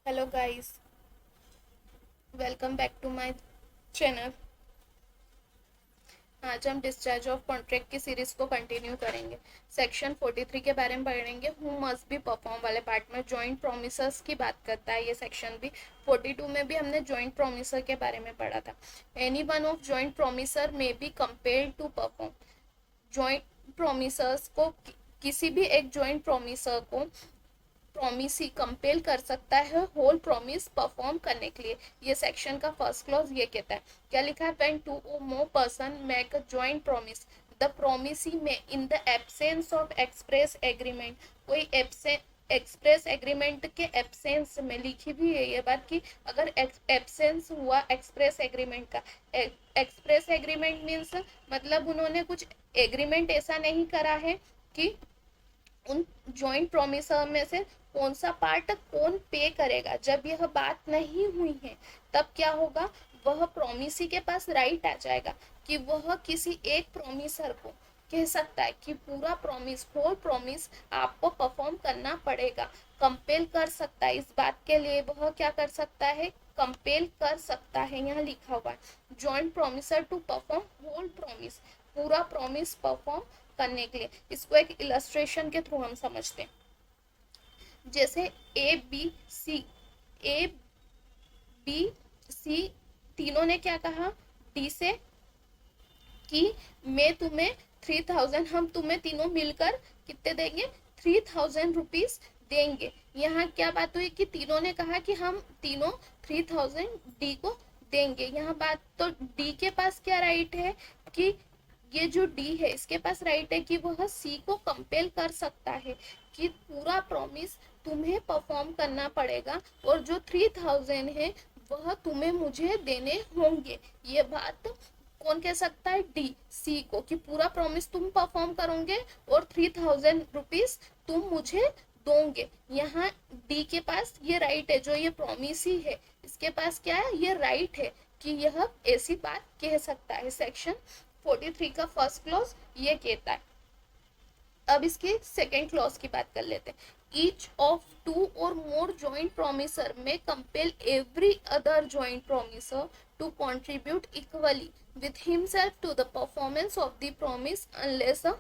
Hello guys, welcome back to my channel. आज हम discharge of contract की series को कंटिन्यू करेंगे। सेक्शन 43 के बारे में पढ़ेंगे। हु मस्ट बी परफॉर्म वाले पार्ट में जॉइंट प्रोमिसर्स की बात करता है ये सेक्शन भी। 42 में भी हमने जॉइंट प्रोमिसर के बारे में पढ़ा था। Any one of joint promisor may be compelled to perform. Joint promisors को किसी भी एक जॉइंट प्रोमिसर को प्रॉमिसी कंपेल कर सकता है होल प्रॉमिस परफॉर्म करने के लिए। ये सेक्शन का फर्स्ट क्लॉज ये कहता है, क्या लिखा है, when two or more person make a joint promise the promisee may in the absence of express agreement. कोई एक्सप्रेस एग्रीमेंट के एब्सेंस में लिखी भी है ये बात कि अगर एब्सेंस हुआ एक्सप्रेस एग्रीमेंट का। एक्सप्रेस एग्रीमेंट मीन्स मतलब उन्होंने कुछ एग्रीमेंट ऐसा नहीं करा है कि उन जॉइंट प्रोमिसर में से कौन सा पार्ट कौन पे करेगा। जब यह बात नहीं हुई है तब क्या होगा, वह प्रोमिसी के पास राइट आ जाएगा कि वह किसी एक प्रोमिसर को कह सकता है कि पूरा प्रॉमिस होल प्रॉमिस आपको परफॉर्म करना पड़ेगा। कंपेल कर सकता है, इस बात के लिए वह क्या कर सकता है, कंपेल कर सकता है। यहाँ लिखा हुआ है joint promisor to perform whole promise, पूरा प्रॉमिस परफॉर्म करने के लिए। इसको एक इलस्ट्रेशन के थ्रू हम समझते हैं। जैसे ए बी सी तीनों ने क्या कहा डी से कि मैं तुम्हें 3000, हम तुम्हें तीनों मिलकर कितने देंगे, 3000 रुपीज देंगे। यहाँ क्या बात हुई कि तीनों ने कहा कि हम तीनों 3000 डी को देंगे। यहाँ बात तो डी के पास क्या राइट है कि ये जो डी है इसके पास राइट है कि वह सी को कंपेल कर सकता है कि पूरा प्रॉमिस तुम्हें परफॉर्म करना पड़ेगा और जो 3000 है वह तुम्हें मुझे देने होंगे। ये बात कौन कह सकता है, डी सी को, कि पूरा प्रॉमिस तुम परफॉर्म करोगे और 3000 रुपीज तुम मुझे दोगे। यहाँ डी के पास ये राइट है, जो ये प्रॉमिस ही है इसके पास क्या है, ये राइट है कि यह ऐसी बात कह सकता है। सेक्शन 43 का फर्स्ट क्लॉज ये कहता है। अब इसके सेकेंड क्लॉज की बात कर लेते हैं। Each of two or more joint promisor may compel every other joint promisor to contribute equally with himself to the performance of the promise unless a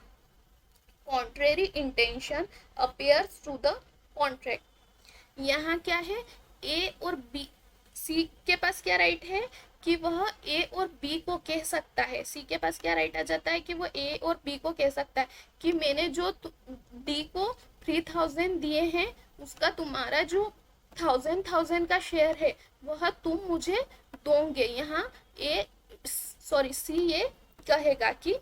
contrary intention appears to the contract। यहाँ क्या है, ए और B, सी के पास क्या right है कि वह ए और बी को कह सकता है। सी के पास क्या राइट आ जाता है कि वह ए और बी को कह सकता है कि मैंने जो डी को 3000 दिए हैं उसका तुम्हारा जो थाउजेंड का शेयर है वह तुम मुझे दोगे। यहाँ सी ये कहेगा कि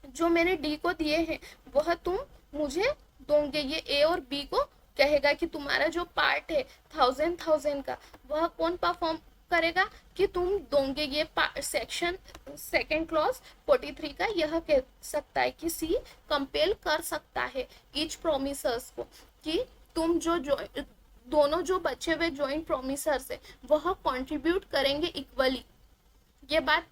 जो मैंने डी को दिए हैं वह तुम मुझे दोगे। ये ए और बी को कहेगा कि तुम्हारा जो पार्ट है थाउजेंड का वह कौन परफॉर्म करेगा कि तुम दोगे। ये सेक्शन सेकेंड क्लॉज 43 का यह कह सकता है कि सी कंपेल कर सकता है ईच प्रोमिसर्स को कि तुम जो दोनों जो बचे हुए जॉइंट प्रोमिसर्स है वह कंट्रीब्यूट करेंगे इक्वली। ये बात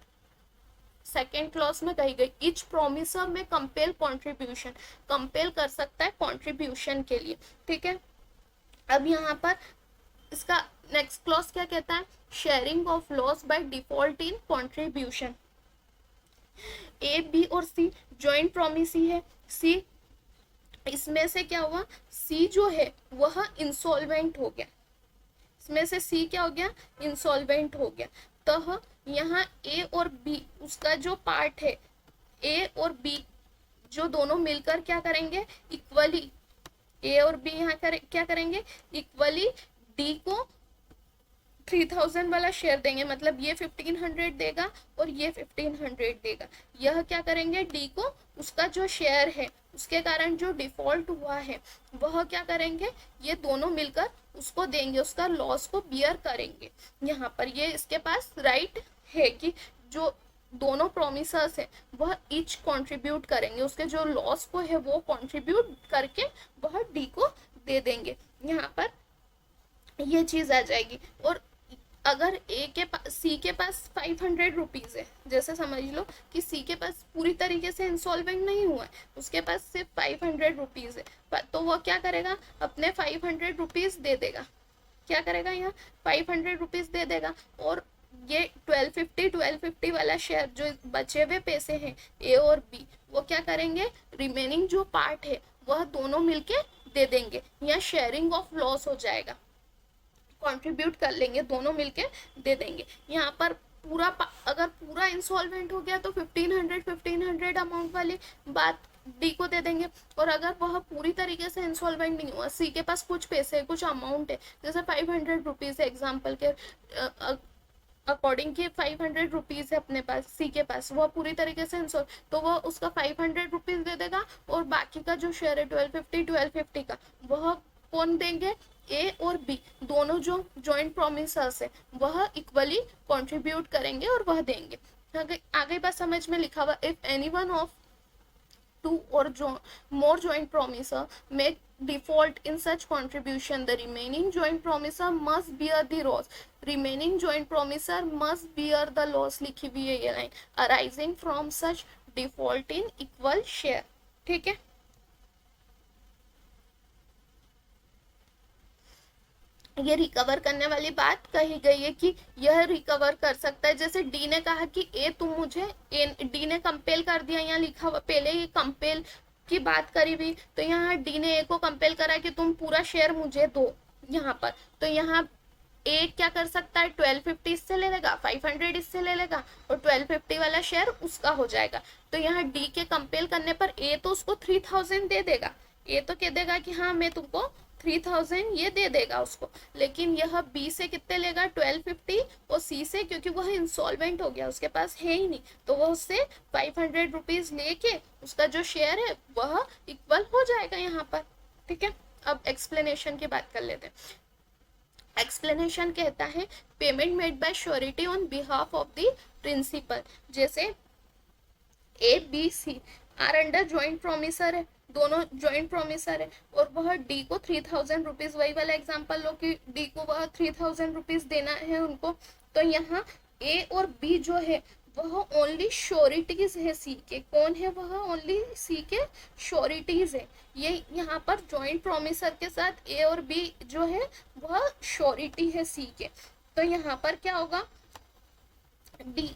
सेकेंड क्लॉज में कही गई। Each promisor may compel contribution, compel कर सकता है कंट्रीब्यूशन के लिए, ठीक है। अब यहाँ पर इसका नेक्स्ट क्लॉज क्या कहता है, sharing of loss by default in contribution. A B और सी जॉइंट प्रोमिसी है। सी इसमें से क्या हुआ, सी जो है वह इंसॉल्वेंट हो गया। इसमें से सी क्या हो गया, इंसॉल्वेंट हो गया। तो यहाँ ए और बी उसका जो पार्ट है, ए और बी जो दोनों मिलकर क्या करेंगे, इक्वली ए और बी यहाँ क्या करेंगे, इक्वली डी को 3000 वाला शेयर देंगे। मतलब ये 1500 देगा और ये 1500 देगा। यह क्या करेंगे, डी को उसका जो शेयर है उसके कारण जो डिफॉल्ट हुआ है वह क्या करेंगे, ये दोनों मिलकर उसको देंगे, उसका लॉस को बियर करेंगे। यहाँ पर ये इसके पास राइट है कि जो दोनों प्रोमिसर्स है वह ईच कंट्रीब्यूट करेंगे, उसके जो लॉस को है वो कंट्रीब्यूट करके वह डी को दे देंगे। यहाँ पर ये चीज आ जाएगी। और अगर ए के पास सी के पास 500 रुपीज है, जैसे समझ लो कि सी के पास पूरी तरीके से इंसॉल्वेंट नहीं हुआ है, उसके पास सिर्फ 500 रुपीज है, तो वो क्या करेगा, अपने 500 रुपीज दे देगा क्या करेगा, यहाँ 500 रुपीज दे देगा, और ये 1250 वाला शेयर जो बचे हुए पैसे हैं ए और बी, वो क्या करेंगे, रिमेनिंग जो पार्ट है वह दोनों मिलके दे देंगे। यहाँ शेयरिंग ऑफ लॉस हो जाएगा, कंट्रीब्यूट कर लेंगे, दोनों मिलके दे देंगे। यहाँ पर पूरा अगर पूरा इंसॉल्वेंट हो गया तो 1500 अमाउंट वाली बात डी को दे देंगे, और अगर वह पूरी तरीके से इंसॉल्वेंट नहीं हुआ, सी के पास कुछ पैसे कुछ अमाउंट है, जैसे 500 रुपीज है एग्जाम्पल के अकॉर्डिंग के 500 रुपीज है अपने पास, सी के पास वह पूरी तरीके से इंसॉल्व, तो वह उसका 500 रुपीज दे देगा, और बाकी का जो शेयर है 1250 का वह कौन देंगे, ए और बी दोनों जो जॉइंट प्रोमिसर्स है वह इक्वली कंट्रीब्यूट करेंगे और वह देंगे। आगे बात समझ में लिखा हुआ, if any one of two or more joint promisor make default in such contribution, the remaining joint promisor must bear the loss, remaining joint promisor must bear the loss लिखी हुई है ये line, arising from such default in equal share। ठीक है, ये recover करने वाली बात कही गई है कि यह रिकवर कर सकता है। जैसे डी ने कहा कि ए तुम मुझे, डी ने कंपेल कर दिया, यहाँ लिखा हुआ पहले ये कंपेल की बात करी हुई, तो यहाँ डी ने ए को कंपेल करा कि तुम पूरा शेयर मुझे दो यहाँ पर, तो यहाँ ए क्या कर सकता है, 1250 इससे ले लेगा, 500 इससे ले लेगा, और 1250 वाला शेयर उसका हो जाएगा। तो यहाँ डी के कंपेल करने पर ए तो उसको 3000 दे देगा, ए तो कह देगा कि हाँ मैं तुमको 3000 ये दे देगा उसको, लेकिन यह बी से कितने लेगा 1250, और सी से क्योंकि वह इंसॉल्वेंट हो गया उसके पास है ही नहीं, तो वह उससे 500 रुपीज लेके उसका जो शेयर है वह इक्वल हो जाएगा यहाँ पर। ठीक है, अब एक्सप्लेनेशन की बात कर लेते हैं। एक्सप्लेनेशन कहता है payment made by surety on behalf of the principal, जैसे A B C are under joint promisor है, दोनों ज्वाइंट प्रोमिसर है, और वह डी को 3000 रुपीज, वही वाला एग्जांपल लो कि डी को वह 3000 रुपीज देना है उनको, तो यहाँ ए और बी जो है वह ओनली श्योरिटीज है सी के, कौन है वह, ओनली सी के श्योरिटीज है। ये यहाँ पर ज्वाइंट प्रोमिसर के साथ ए और बी जो है वह श्योरिटी है सी के, तो यहाँ पर क्या होगा, डी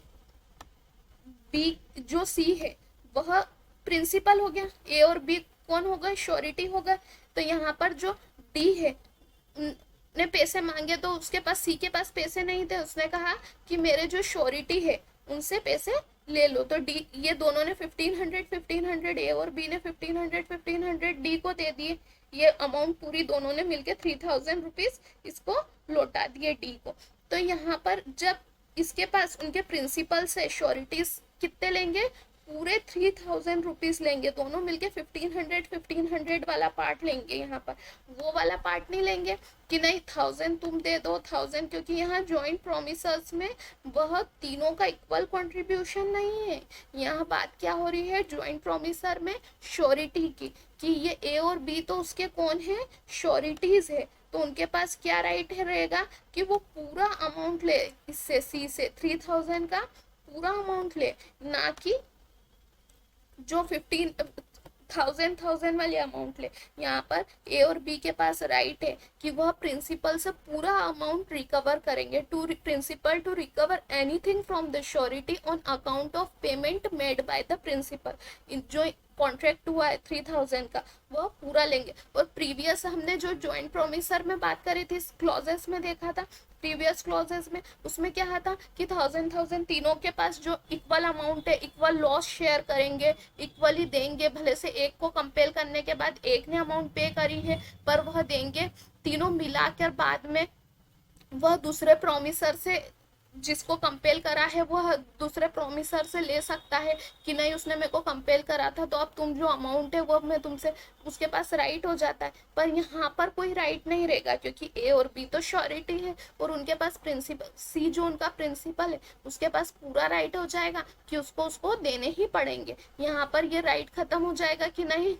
बी जो सी है वह प्रिंसिपल हो गया, ए और बी कौन होगा, श्योरिटी होगा। तो यहाँ पर जो डी है ने पैसे मांगे, तो उसके पास, सी के पास पैसे नहीं थे, उसने कहा कि मेरे जो श्योरिटी है उनसे पैसे ले लो, तो डी, ये दोनों ने 1500 ए और बी ने 1500 डी को दे दिए, ये अमाउंट पूरी दोनों ने मिलके 3000 रुपीज इसको लौटा दिए डी को। तो यहाँ पर जब इसके पास उनके प्रिंसिपल से श्योरिटीज कितने लेंगे, पूरे 3000 रुपीज लेंगे, दोनों मिलके 1500 वाला पार्ट लेंगे, यहाँ पर वो वाला पार्ट नहीं लेंगे कि नहीं 1000 तुम दे दो 1000, क्योंकि यहाँ जॉइंट प्रोमिसर्स में वह तीनों का इक्वल कंट्रीब्यूशन नहीं है। यहाँ बात क्या हो रही है, जॉइंट प्रोमिसर में श्योरिटी की, कि ये ए और बी तो उसके कौन है, श्योरिटीज है, तो उनके पास क्या राइट है रहेगा कि वो पूरा अमाउंट ले, इससे सी से 3000 का पूरा अमाउंट ले, ना कि जो 15,000 वाली अमाउंट ले। यहाँ पर ए और बी के पास राइट है कि वह प्रिंसिपल से पूरा अमाउंट रिकवर करेंगे, to principal to recover anything from the surety on account of payment made by the principal. जो कॉन्ट्रैक्ट हुआ है 3000 का वह पूरा लेंगे। और प्रीवियस हमने जो ज्वाइंट प्रोमिसर में बात करी थी, क्लॉजेस में देखा था, प्रीवियस क्लॉजेस में, उसमें क्या था कि 1000 तीनों के पास जो इक्वल अमाउंट है, इक्वल लॉस शेयर करेंगे, इक्वली देंगे, भले से एक को कंपेल करने के बाद एक ने अमाउंट पे करी है पर वह देंगे, तीनों मिलाकर बाद में वह दूसरे प्रोमिसर से, जिसको कंपेल करा है वह दूसरे प्रोमिसर से ले सकता है कि नहीं उसने मेरे को कंपेल करा था, तो अब तुम जो अमाउंट है वो मैं तुमसे, उसके पास राइट हो जाता है। पर यहाँ पर कोई राइट नहीं रहेगा, क्योंकि ए और बी तो श्योरिटी है और उनके पास प्रिंसिपल, सी जो उनका प्रिंसिपल है उसके पास पूरा राइट हो जाएगा कि उसको देने ही पड़ेंगे। यहाँ पर ये राइट खत्म हो जाएगा कि नहीं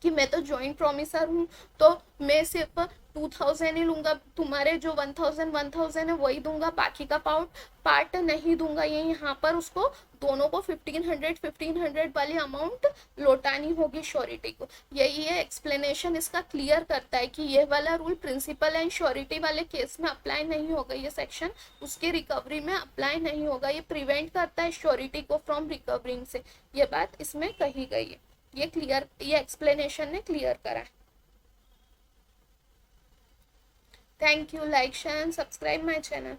कि मैं तो ज्वाइंट प्रोमिसर हूँ तो मैं सिर्फ 2000 ही लूंगा, तुम्हारे जो 1000 है वही दूंगा, बाकी का पार्ट नहीं दूंगा। ये यहाँ पर उसको दोनों को 1500 वाली अमाउंट लौटानी होगी श्योरिटी को। यही है एक्सप्लेनेशन, इसका क्लियर करता है कि ये वाला रूल प्रिंसिपल एंड श्योरिटी वाले केस में अप्लाई नहीं होगा, ये सेक्शन उसके रिकवरी में अप्लाई नहीं होगा। ये प्रिवेंट करता है श्योरिटी को फ्रॉम रिकवरिंग से, ये बात इसमें कही गई है। ये क्लियर, ये एक्सप्लेनेशन ने क्लियर करा है। Thank you, like share and subscribe my channel.